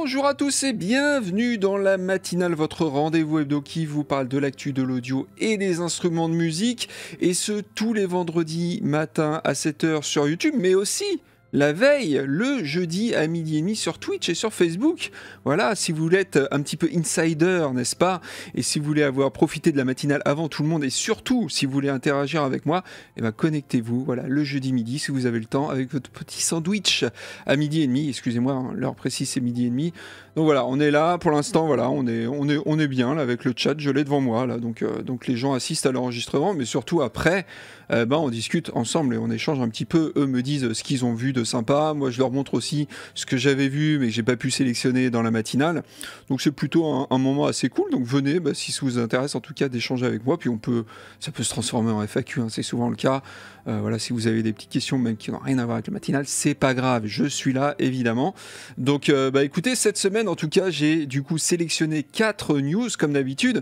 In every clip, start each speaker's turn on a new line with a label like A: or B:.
A: Bonjour à tous et bienvenue dans la matinale, votre rendez-vous hebdo qui vous parle de l'actu de l'audio et des instruments de musique, et ce tous les vendredis matin à 7h sur YouTube, mais aussi la veille, le jeudi à 12h30 sur Twitch et sur Facebook. Voilà, si vous voulez être un petit peu insider, n'est-ce pas? Et si vous voulez avoir profité de la matinale avant tout le monde, et surtout si vous voulez interagir avec moi, eh ben connectez-vous, voilà, le jeudi midi, si vous avez le temps, avec votre petit sandwich à 12h30. Excusez-moi, hein, l'heure précise c'est 12h30. Donc voilà, on est là pour l'instant, voilà, on est bien là avec le chat, je l'ai devant moi là, donc les gens assistent à l'enregistrement, mais surtout après, on discute ensemble et on échange un petit peu. Eux me disent ce qu'ils ont vu de sympa, moi je leur montre aussi ce que j'avais vu mais que j'ai pas pu sélectionner dans la matinale. Donc c'est plutôt un moment assez cool. Donc venez, si ça vous intéresse en tout cas d'échanger avec moi, puis ça peut se transformer en FAQ, hein, c'est souvent le cas. Voilà, si vous avez des petites questions même qui n'ont rien à voir avec la matinale, c'est pas grave, je suis là évidemment. Donc écoutez, cette semaine en tout cas j'ai du coup sélectionné 4 news comme d'habitude.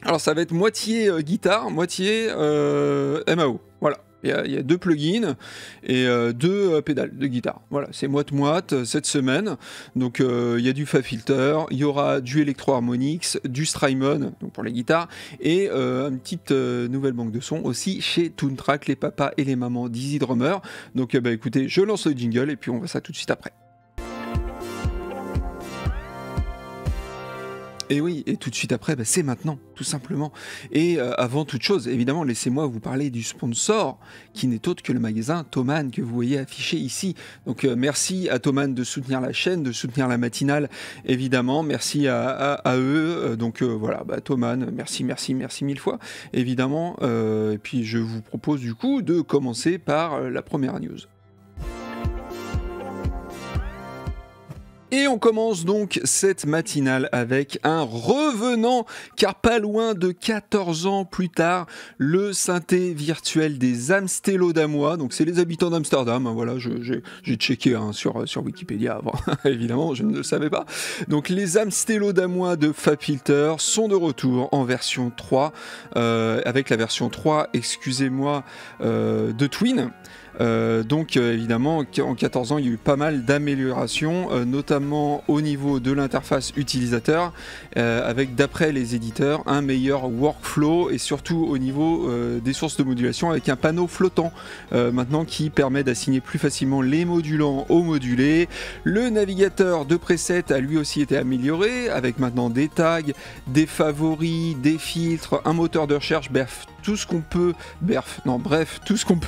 A: Alors ça va être moitié guitare, moitié MAO, voilà. Il y a 2 plugins et 2 pédales de guitare. Voilà, c'est moite-moite cette semaine. Donc il y a du FabFilter, il y aura du Electro Harmonix, du Strymon donc pour les guitares, et une petite nouvelle banque de sons aussi chez Toontrack, les papas et les mamans d'Easy Drummer. Donc écoutez, je lance le jingle et puis on voit ça tout de suite après. Et oui, et tout de suite après, c'est maintenant, tout simplement. Et avant toute chose, évidemment, laissez-moi vous parler du sponsor, qui n'est autre que le magasin Thomann, que vous voyez affiché ici. Donc merci à Thomann de soutenir la chaîne, de soutenir la matinale, évidemment. Merci à eux. Voilà, Thomann, merci mille fois, évidemment. Et puis je vous propose du coup de commencer par la première news. Et on commence donc cette matinale avec un revenant, car pas loin de 14 ans plus tard, le synthé virtuel des Amstelodamois, donc c'est les habitants d'Amsterdam, hein, voilà, j'ai checké sur Wikipédia avant, évidemment, je ne le savais pas. Donc les Amstelodamois de FabFilter sont de retour en version 3, avec la version 3, excusez-moi, de Twin. Évidemment en 14 ans il y a eu pas mal d'améliorations, notamment au niveau de l'interface utilisateur, avec d'après les éditeurs un meilleur workflow, et surtout au niveau des sources de modulation avec un panneau flottant maintenant qui permet d'assigner plus facilement les modulants aux modulés. Le navigateur de presets a lui aussi été amélioré avec maintenant des tags, des favoris, des filtres, un moteur de recherche, tout ce qu'on peut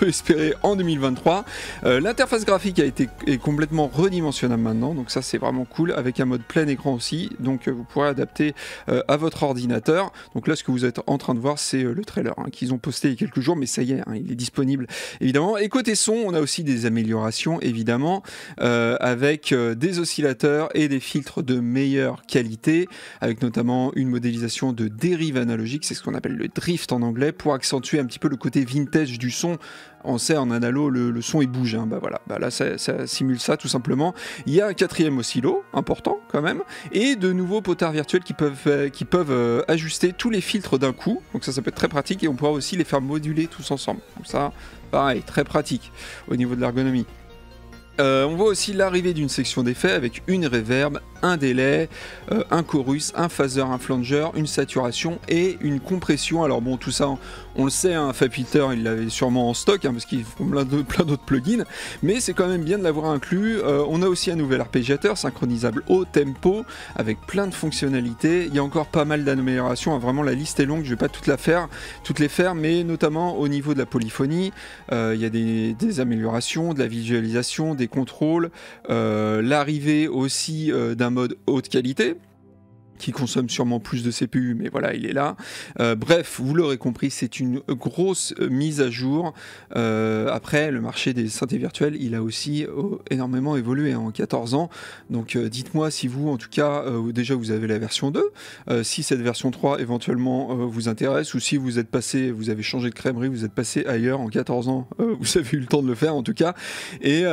A: espérer en 2023. L'interface graphique est complètement redimensionnable maintenant, donc ça c'est vraiment cool, avec un mode plein écran aussi, donc vous pourrez adapter à votre ordinateur. Donc là ce que vous êtes en train de voir c'est le trailer qu'ils ont posté il y a quelques jours, mais ça y est, il est disponible évidemment. Et côté son, on a aussi des améliorations évidemment, avec des oscillateurs et des filtres de meilleure qualité, avec notamment une modélisation de dérive analogique, c'est ce qu'on appelle le drift en anglais, pour accentuer un petit peu le côté vintage du son. On sait en analo le son il bouge, hein. Là ça simule ça tout simplement. Il y a un 4e oscillo important quand même, et de nouveaux potards virtuels qui peuvent ajuster tous les filtres d'un coup, donc ça peut être très pratique, et on pourra aussi les faire moduler tous ensemble, donc ça pareil, très pratique au niveau de l'ergonomie. On voit aussi l'arrivée d'une section d'effets avec une reverb, un délai, un chorus, un phaser, un flanger, une saturation et une compression. Alors bon, tout ça, on le sait, FabFilter, il l'avait sûrement en stock, parce qu'ils font plein d'autres plugins, mais c'est quand même bien de l'avoir inclus. On a aussi un nouvel arpégiateur synchronisable au tempo, avec plein de fonctionnalités. Il y a encore pas mal d'améliorations, vraiment la liste est longue, je vais pas toutes les faire, mais notamment au niveau de la polyphonie, il y a des améliorations, de la visualisation, des contrôles, l'arrivée aussi d'un mode haute qualité, qui consomme sûrement plus de CPU, mais voilà, il est là. Bref, vous l'aurez compris, c'est une grosse mise à jour. Après, le marché des synthés virtuels, il a aussi énormément évolué en 14 ans. Donc dites-moi si vous, en tout cas, déjà vous avez la version 2, si cette version 3 éventuellement vous intéresse, ou si vous avez changé de crèmerie, vous êtes passé ailleurs en 14 ans, vous avez eu le temps de le faire en tout cas. Et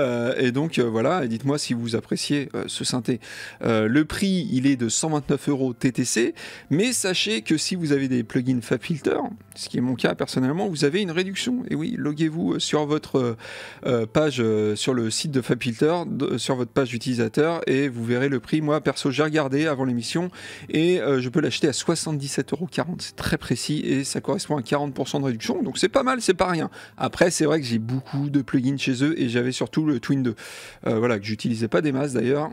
A: donc voilà, et dites-moi si vous appréciez ce synthé. Le prix, il est de 129 € € TTC, mais sachez que si vous avez des plugins FabFilter, ce qui est mon cas personnellement, vous avez une réduction. Et oui, loguez-vous sur votre page, sur le site de FabFilter, sur votre page d'utilisateur, et vous verrez le prix. Moi, perso, j'ai regardé avant l'émission, et je peux l'acheter à 77,40 €. C'est très précis, et ça correspond à 40% de réduction, donc c'est pas mal, c'est pas rien. Après, c'est vrai que j'ai beaucoup de plugins chez eux, et j'avais surtout le Twin 2, voilà, que j'utilisais pas des masses d'ailleurs,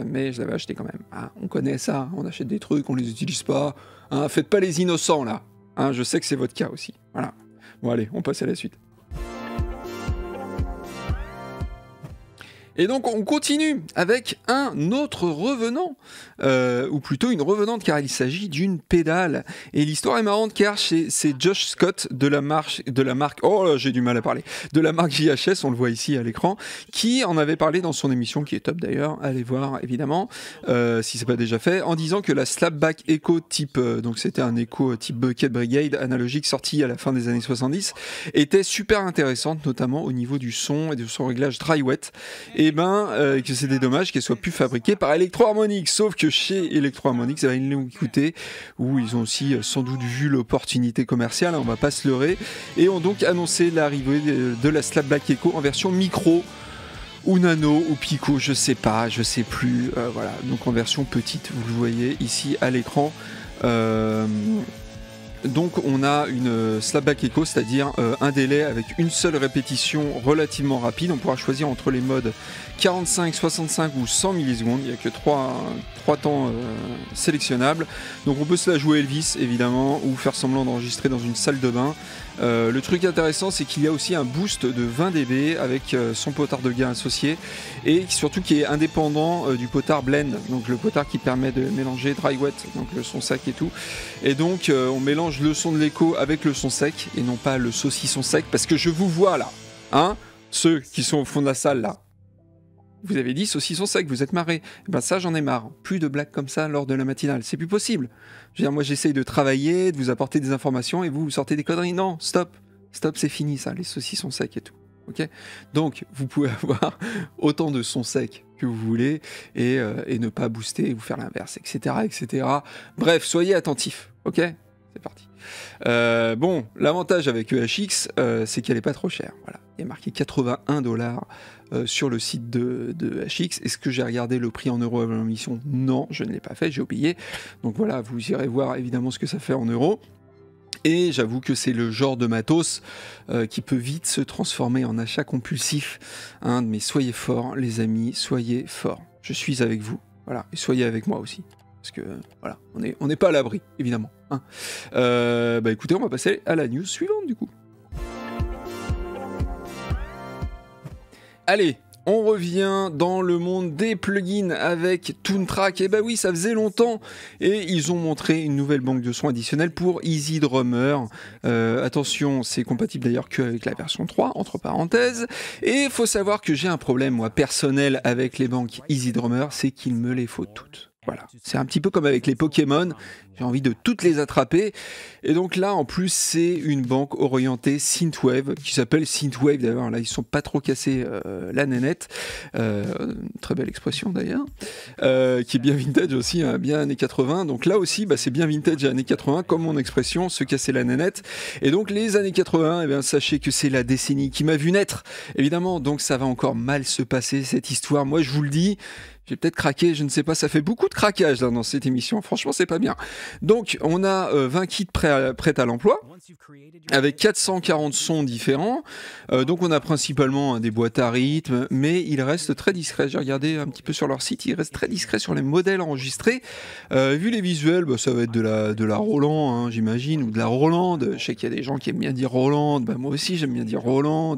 A: mais je l'avais acheté quand même. Ah, on connaît ça, on achète des trucs, on les utilise pas, hein, faites pas les innocents là, hein, je sais que c'est votre cas aussi, voilà. Bon allez, on passe à la suite. Et donc on continue avec un autre revenant, ou plutôt une revenante, car il s'agit d'une pédale. Et l'histoire est marrante car c'est Josh Scott de la marque, oh là, j'ai du mal à parler, de la marque JHS, on le voit ici à l'écran, qui en avait parlé dans son émission, qui est top d'ailleurs, allez voir évidemment, si c'est pas déjà fait, en disant que la Slapback Echo type, donc c'était un Echo type Bucket Brigade analogique sorti à la fin des années 70, était super intéressante, notamment au niveau du son et de son réglage dry-wet. Et que c'était dommage qu'elle soit plus fabriquée par Electro-Harmonix, sauf que chez Electro-Harmonix, ils l'ont écouté, où ils ont aussi sans doute vu l'opportunité commerciale, on va pas se leurrer, et ont donc annoncé l'arrivée de la Slapback Echo en version micro, ou nano, ou pico, je sais pas, je sais plus, voilà, donc en version petite, vous le voyez ici à l'écran. Donc on a une Slapback Echo, c'est-à-dire un délai avec une seule répétition relativement rapide. On pourra choisir entre les modes 45, 65 ou 100 millisecondes. Il n'y a que 3 temps sélectionnables. Donc on peut se la jouer Elvis évidemment, ou faire semblant d'enregistrer dans une salle de bain. Le truc intéressant, c'est qu'il y a aussi un boost de 20 dB avec son potard de gain associé, et surtout qui est indépendant du potard blend, donc le potard qui permet de mélanger dry wet, donc le son sec et tout. Et donc on mélange le son de l'écho avec le son sec et non pas le saucisson sec, parce que je vous vois là, hein, ceux qui sont au fond de la salle là. Vous avez dit saucisson sec, vous êtes marrés. Et ben ça, j'en ai marre. Plus de blagues comme ça lors de la matinale. C'est plus possible. Je veux dire, moi, j'essaye de travailler, de vous apporter des informations, et vous sortez des conneries. Non, stop. Stop, c'est fini, ça, les saucissons secs et tout. Ok ? Donc, vous pouvez avoir autant de sons secs que vous voulez, et ne pas booster, et vous faire l'inverse, etc., etc. Bref, soyez attentifs. Ok ? C'est parti. Bon, l'avantage avec EHX, c'est qu'elle n'est pas trop chère. Voilà. Il y a marqué 81 $ sur le site de EHX. Est-ce que j'ai regardé le prix en euros avant l'émission ? Non, je ne l'ai pas fait, j'ai oublié. Donc voilà, vous irez voir évidemment ce que ça fait en euros. Et j'avoue que c'est le genre de matos qui peut vite se transformer en achat compulsif. Hein, mais soyez forts, les amis, soyez forts. Je suis avec vous. Voilà, et soyez avec moi aussi. Parce que voilà, on n'est pas à l'abri, évidemment. Hein. Écoutez, on va passer à la news suivante du coup. Allez, on revient dans le monde des plugins avec Toontrack. Et bah oui, ça faisait longtemps. Et ils ont montré une nouvelle banque de sons additionnelle pour EasyDrummer. Attention, c'est compatible d'ailleurs qu'avec la version 3, entre parenthèses. Et il faut savoir que j'ai un problème, moi, personnel avec les banques EasyDrummer, c'est qu'il me les faut toutes. Voilà, c'est un petit peu comme avec les Pokémon, j'ai envie de toutes les attraper. Et donc là, en plus, c'est une banque orientée Synthwave, qui s'appelle Synthwave d'ailleurs. Là, ils sont pas trop cassés la nénette. Très belle expression d'ailleurs. Qui est bien vintage aussi, hein, bien années 80. Donc là aussi, c'est bien vintage années 80, comme mon expression, se casser la nénette. Et donc les années 80, eh bien, sachez que c'est la décennie qui m'a vu naître. Évidemment, donc ça va encore mal se passer, cette histoire. Moi, je vous le dis, j'ai peut-être craqué, je ne sais pas, ça fait beaucoup de craquage là, dans cette émission, franchement c'est pas bien. Donc on a 20 kits prêts à l'emploi, avec 440 sons différents, donc on a principalement des boîtes à rythme, mais ils restent très discrets, j'ai regardé un petit peu sur leur site, ils restent très discrets sur les modèles enregistrés. Vu les visuels, ça va être de la Roland, hein, j'imagine, ou de la Roland, je sais qu'il y a des gens qui aiment bien dire Roland, moi aussi j'aime bien dire Roland,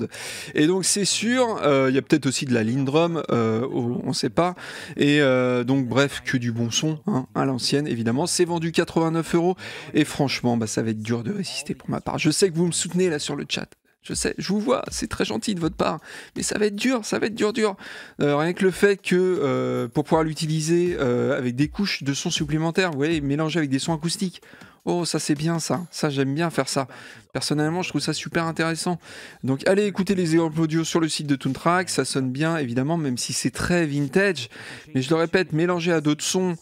A: et donc c'est sûr, il y a peut-être aussi de la Lindrum, on sait pas. Et donc bref, que du bon son, hein, à l'ancienne évidemment. C'est vendu 89 € et franchement ça va être dur de résister pour ma part. Je sais que vous me soutenez là sur le chat, Je sais, je vous vois, c'est très gentil de votre part, mais ça va être dur, ça va être dur. Rien que le fait que pour pouvoir l'utiliser avec des couches de son supplémentaires, vous voyez, mélangé avec des sons acoustiques. Oh, ça c'est bien ça. Ça, j'aime bien faire ça. Personnellement, je trouve ça super intéressant. Donc, allez écouter les exemples audio sur le site de Toontrack. Ça sonne bien, évidemment, même si c'est très vintage. Mais je le répète, mélanger à d'autres sons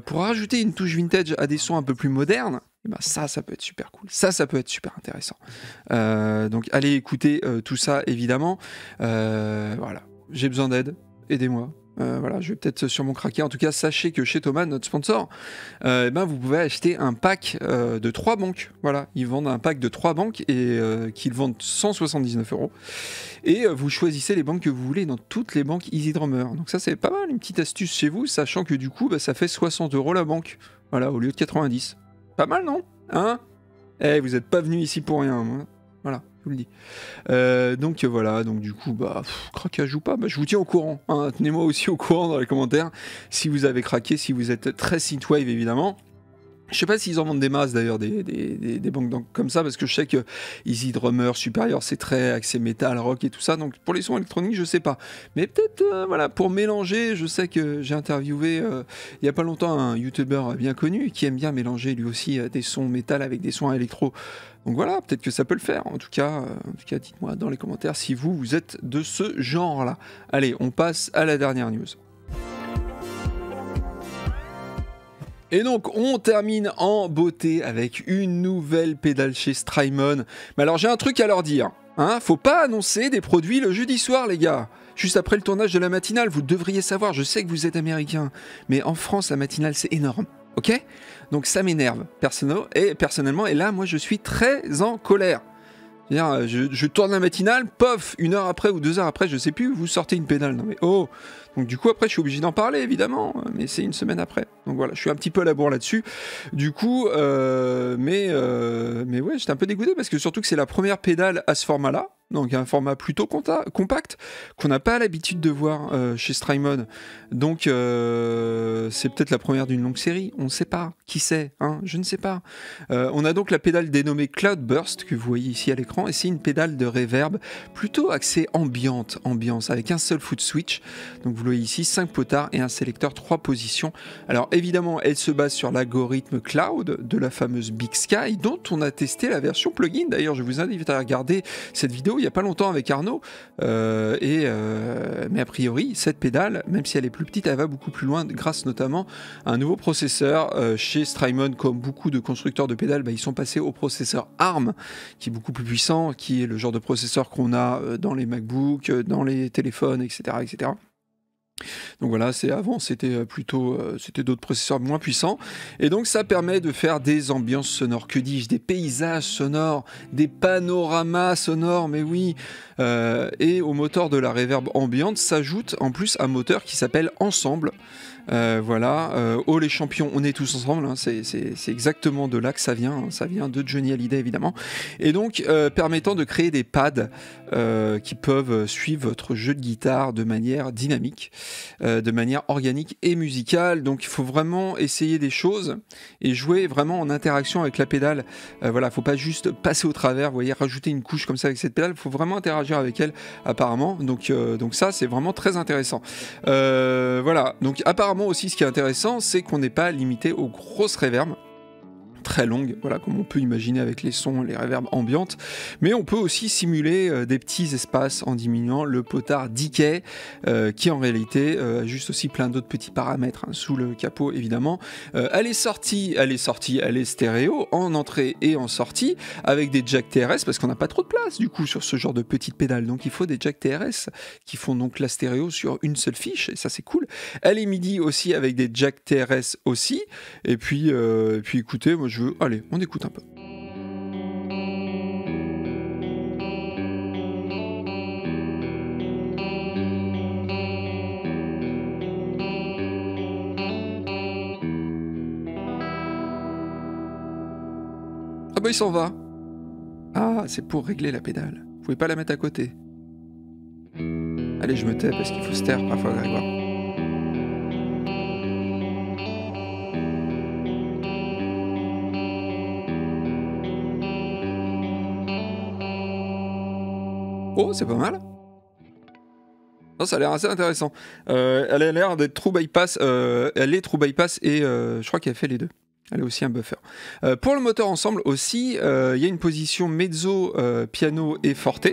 A: pour rajouter une touche vintage à des sons un peu plus modernes, eh ben ça peut être super cool. Ça peut être super intéressant. Donc, allez écouter tout ça, évidemment. Voilà, j'ai besoin d'aide. Aidez-moi. Voilà, je vais peut-être sûrement craquer. En tout cas, sachez que chez Thomann, notre sponsor, vous pouvez acheter un pack de 3 banques. Voilà, ils vendent un pack de 3 banques et qu'ils vendent 179 €. Et vous choisissez les banques que vous voulez dans toutes les banques EasyDrummer. Donc ça, c'est pas mal, une petite astuce chez vous, sachant que du coup, ça fait 60 € la banque. Voilà, au lieu de 90. Pas mal, non? Hein? Vous n'êtes pas venu ici pour rien. Hein. Voilà. Je vous le dis. Donc voilà, donc du coup, craquage ou pas, je vous tiens au courant. Hein, tenez-moi aussi au courant dans les commentaires si vous avez craqué, si vous êtes très synthwave évidemment. Je sais pas s'ils en vendent des masses d'ailleurs, des banques comme ça, parce que je sais que EasyDrummer Superior c'est très axé métal, rock et tout ça, donc pour les sons électroniques je sais pas. Mais peut-être voilà, pour mélanger, je sais que j'ai interviewé il y a pas longtemps un youtubeur bien connu qui aime bien mélanger lui aussi des sons métal avec des sons électro. Donc voilà, peut-être que ça peut le faire. En tout cas dites-moi dans les commentaires si vous êtes de ce genre-là. Allez, on passe à la dernière news. Et donc on termine en beauté avec une nouvelle pédale chez Strymon. Mais alors j'ai un truc à leur dire, hein, faut pas annoncer des produits le jeudi soir les gars. Juste après le tournage de la matinale, vous devriez savoir, je sais que vous êtes américain, mais en France la matinale c'est énorme, ok? Donc ça m'énerve personnellement, et là moi je suis très en colère. C'est-à-dire, je tourne la matinale, pof, 1 heure après ou 2 heures après, je sais plus, vous sortez une pédale. Non mais oh. Donc du coup après je suis obligé d'en parler évidemment, mais c'est 1 semaine après. Donc voilà, je suis un petit peu à la bourre là-dessus. Du coup, mais ouais, j'étais un peu dégoûté parce que surtout que c'est la première pédale à ce format-là. Donc un format plutôt compact qu'on n'a pas l'habitude de voir chez Strymon. Donc c'est peut-être la première d'une longue série, on ne sait pas, qui sait, hein, je ne sais pas. On a donc la pédale dénommée Cloudburst que vous voyez ici à l'écran, et c'est une pédale de reverb plutôt axée ambiance, avec un seul foot switch. Donc vous voyez ici 5 potards et un sélecteur 3 positions. Alors évidemment elle se base sur l'algorithme Cloud de la fameuse Big Sky dont on a testé la version plugin. D'ailleurs je vous invite à regarder cette vidéo il n'y a pas longtemps avec Arnaud, mais a priori cette pédale, même si elle est plus petite, elle va beaucoup plus loin grâce notamment à un nouveau processeur. Chez Strymon, comme beaucoup de constructeurs de pédales, ils sont passés au processeur ARM qui est beaucoup plus puissant, qui est le genre de processeur qu'on a dans les MacBooks, dans les téléphones, etc. Donc voilà, avant c'était plutôt c'était d'autres processeurs moins puissants, et donc ça permet de faire des ambiances sonores, que dis-je, des paysages sonores, des panoramas sonores, mais oui, et au moteur de la reverb ambiante s'ajoute en plus un moteur qui s'appelle Ensemble. Oh les champions, on est tous ensemble, hein, c'est exactement de là que ça vient de Johnny Hallyday évidemment, et donc permettant de créer des pads qui peuvent suivre votre jeu de guitare de manière dynamique, de manière organique et musicale. Donc il faut vraiment essayer des choses et jouer vraiment en interaction avec la pédale. Faut pas juste passer au travers, vous voyez, rajouter une couche comme ça avec cette pédale, il faut vraiment interagir avec elle apparemment, donc ça c'est vraiment très intéressant. Donc apparemment aussi ce qui est intéressant, c'est qu'on n'est pas limité aux grosses reverbs très longue, voilà, comme on peut imaginer avec les sons, les reverbs ambiantes, mais on peut aussi simuler des petits espaces en diminuant le potard decay, qui en réalité ajuste aussi plein d'autres petits paramètres sous le capot évidemment. Elle est stéréo en entrée et en sortie avec des jacks TRS parce qu'on n'a pas trop de place du coup sur ce genre de petite pédale, donc il faut des jacks TRS qui font donc la stéréo sur une seule fiche, et ça c'est cool. Elle est MIDI aussi avec des jacks TRS aussi, et puis écoutez, moi allez, on écoute un peu. Ah bah il s'en va. Ah, c'est pour régler la pédale. Vous pouvez pas la mettre à côté. Allez, je me tais parce qu'il faut se taire parfois, Grégoire. Oh, c'est pas mal. Non, ça a l'air assez intéressant. Elle a l'air d'être True Bypass. Elle est True Bypass et je crois qu'elle fait les deux. Elle a aussi un buffer. Pour le moteur ensemble aussi, il y a une position mezzo, piano et forte.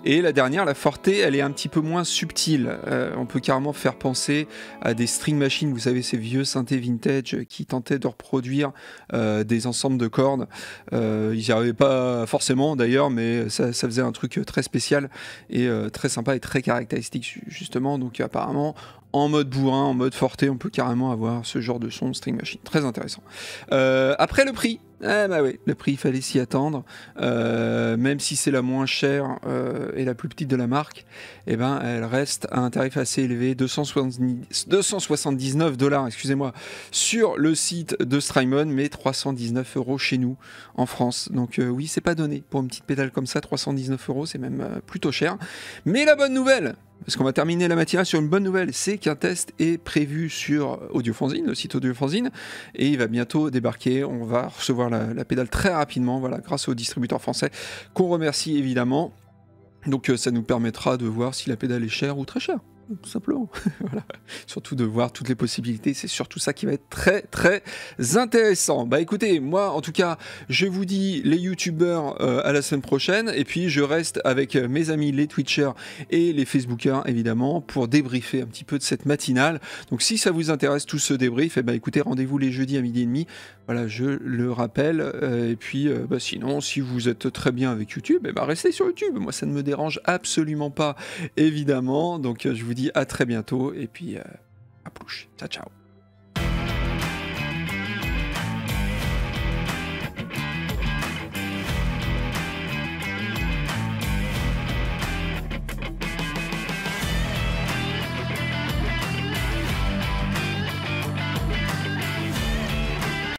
A: Et la dernière, la forte, elle est un petit peu moins subtile. On peut carrément faire penser à des string machines, vous savez, ces vieux synthés vintage qui tentaient de reproduire des ensembles de cordes. Ils n'y arrivaient pas forcément d'ailleurs, mais ça faisait un truc très spécial et très sympa et très caractéristique justement. Donc apparemment, en mode bourrin, en mode forte, on peut carrément avoir ce genre de son string machine. Très intéressant. Après le prix. Bah oui, le prix, il fallait s'y attendre. Même si c'est la moins chère et la plus petite de la marque, eh ben, elle reste à un tarif assez élevé, 279 $, excusez-moi, sur le site de Strymon, mais 319 € chez nous, en France. Donc oui, c'est pas donné. Pour une petite pédale comme ça, 319 €, c'est même plutôt cher. Mais la bonne nouvelle, parce qu'on va terminer la matinale sur une bonne nouvelle, c'est qu'un test est prévu sur Audiofanzine, le site Audiofanzine, et il va bientôt débarquer. On va recevoir la pédale très rapidement, voilà, grâce au distributeur français, qu'on remercie évidemment. Donc ça nous permettra de voir si la pédale est chère ou très chère, tout simplement. Voilà. Surtout de voir toutes les possibilités, c'est surtout ça qui va être très très intéressant. Bah écoutez, moi en tout cas, je vous dis les youtubeurs à la semaine prochaine, et puis je reste avec mes amis les twitchers et les facebookers évidemment pour débriefer un petit peu de cette matinale. Donc si ça vous intéresse tout ce débrief, et bah écoutez, rendez-vous les jeudis à 12h30. Voilà, je le rappelle. Et puis bah, sinon, si vous êtes très bien avec YouTube, bah, restez sur YouTube. Moi, ça ne me dérange absolument pas, évidemment. Donc je vous dis à très bientôt, et puis à plus. Ciao, ciao.